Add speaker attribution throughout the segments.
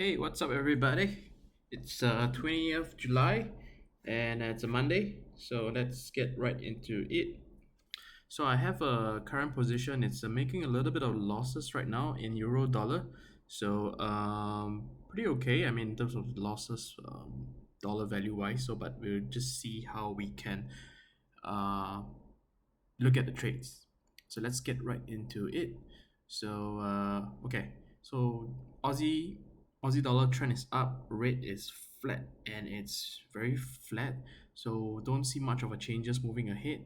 Speaker 1: Hey, what's up, everybody? It's 20th July and it's a Monday, so let's get right into it. So I have a current position. It's making a little bit of losses right now in euro dollar. So pretty okay. I mean, in terms of losses, dollar value wise. So, but we'll just see how we can uh, look at the trades. So let's get right into it. So okay, so Aussie dollar trend is up, rate is flat, and it's very flat. So don't see much of a changes moving ahead.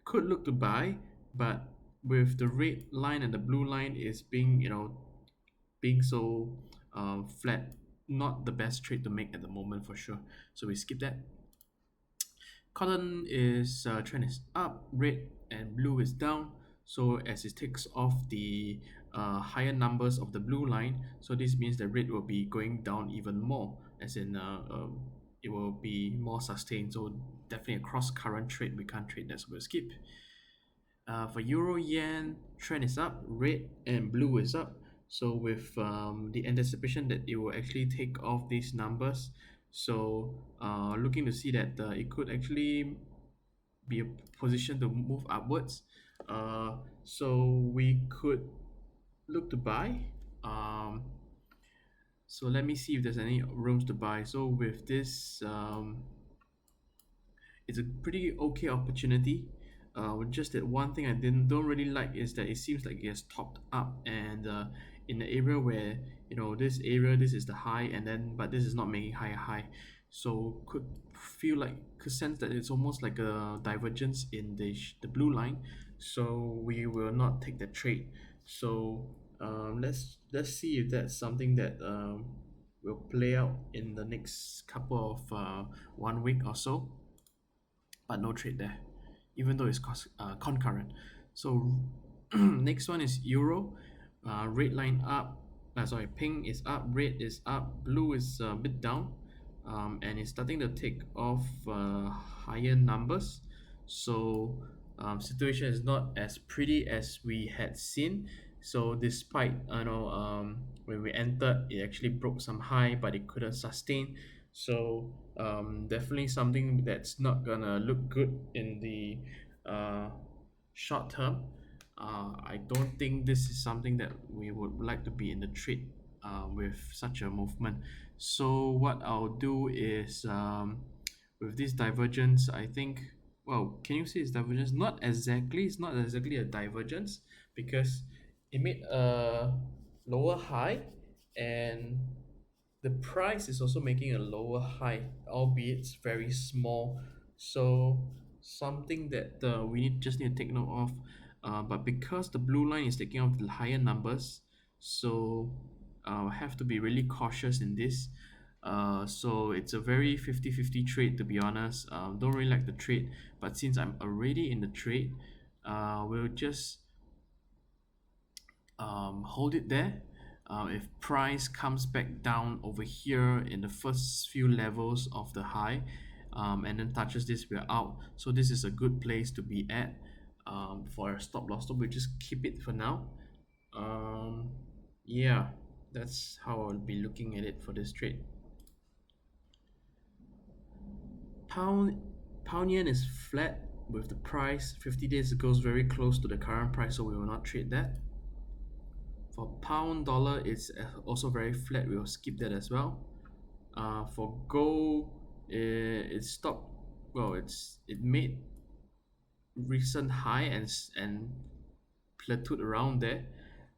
Speaker 1: Could look to buy, but with the red line and the blue line is being being so flat, not the best trade to make at the moment for sure. So we skip that. Cotton is trend is up, red and blue is down. So as it takes off the higher numbers of the blue line, so this means the red will be going down even more, as in it will be more sustained. So definitely a cross current trade. We can't trade that, so we'll skip. For euro yen, trend is up, red and blue is up. So with the anticipation that it will actually take off these numbers, so looking to see that it could actually be a position to move upwards. So we could look to buy. So let me see if there's any rooms to buy. So with this, it's a pretty okay opportunity. Just that one thing I don't really like is that it seems like it has topped up, and in the area where this area, this is the high, and then but this is not making higher high, so could sense that it's almost like a divergence in the blue line. So we will not take the trade. So let's see if that's something that will play out in the next couple of 1 week or so, but no trade there, even though it's concurrent. So next one is euro. Red line up, sorry, pink is up, red is up, blue is a bit down, and it's starting to take off higher numbers. So situation is not as pretty as we had seen. So despite when we entered, it actually broke some high, but it couldn't sustain. So definitely something that's not gonna look good in the short term. I don't think this is something that we would like to be in the trade with such a movement. So what I'll do is with this divergence, I think, well, can you see it's divergence? Not exactly, it's not exactly a divergence, because it made a lower high, and the price is also making a lower high, albeit it's very small. So something that just need to take note of. But because the blue line is taking off the higher numbers, so have to be really cautious in this. So it's a very 50-50 trade, to be honest. Don't really like the trade, but since I'm already in the trade, we'll just hold it there. If price comes back down over here in the first few levels of the high, and then touches this, we're out. So this is a good place to be at for a stop loss. So we just keep it for now. Yeah, that's how I'll be looking at it for this trade. Pound pound yen is flat with the price. 50 days goes very close to the current price, so we will not trade that. For pound dollar, it's also very flat. We'll skip that as well. For gold, it stopped. Well, it made recent high and plateaued around there.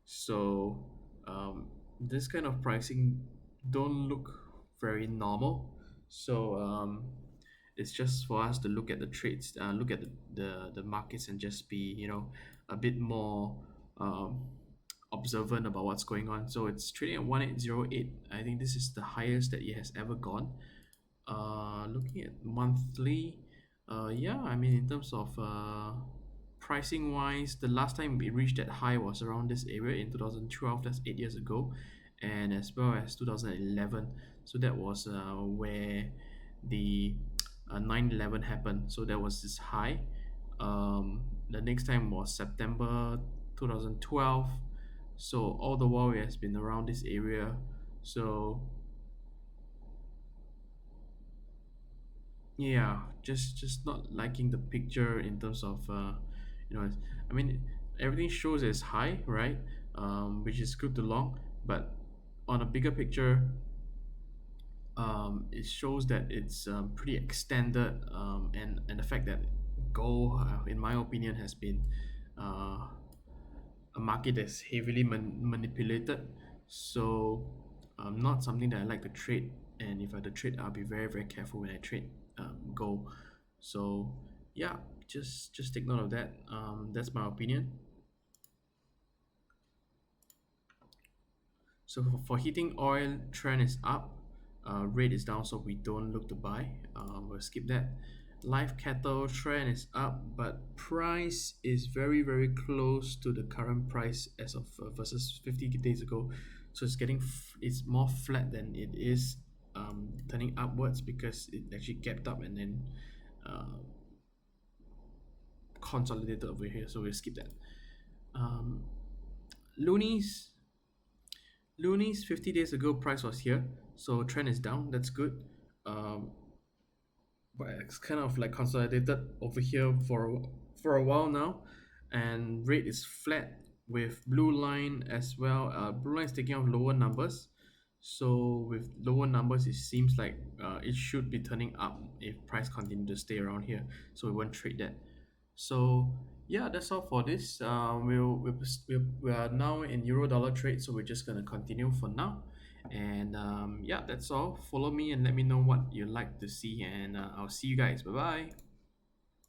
Speaker 1: So this kind of pricing don't look very normal. So it's just for us to look at the trades, look at the markets, and just be a bit more observant about what's going on. So it's trading at 1808. I think this is the highest that it has ever gone. Looking at monthly, yeah, I mean, in terms of pricing wise, the last time we reached that high was around this area in 2012. That's 8 years ago, and as well as 2011. So that was where the 9/11 happened. So that was this high. The next time was September 2012. So all the while it has been around this area. So yeah, just not liking the picture in terms of I mean, everything shows as high, right? Which is good to long, but on a bigger picture, it shows that it's pretty extended, and the fact that gold, in my opinion, has been uh, a market that's heavily manipulated. So not something that I like to trade. And if I had to trade, I'll be very very careful when I trade gold. So yeah, just take note of that. That's my opinion. So for heating oil, trend is up, rate is down, so we don't look to buy. We'll skip that. Live cattle trend is up, but price is very very close to the current price as of versus 50 days ago. So it's it's more flat than it is turning upwards because it actually gapped up and then uh, consolidated over here. So we'll skip that. Um, loonies Loonies 50 days ago price was here, so trend is down. That's good. Um, but it's kind of like consolidated over here for a while now, and rate is flat with blue line as well. Blue line is taking off lower numbers, so with lower numbers, it seems like it should be turning up if price continue to stay around here. So we won't trade that. So yeah, that's all for this. We are now in euro dollar trade, so we're just gonna continue for now. And yeah, that's all. Follow me and let me know what you like to see, and I'll see you guys. Bye bye.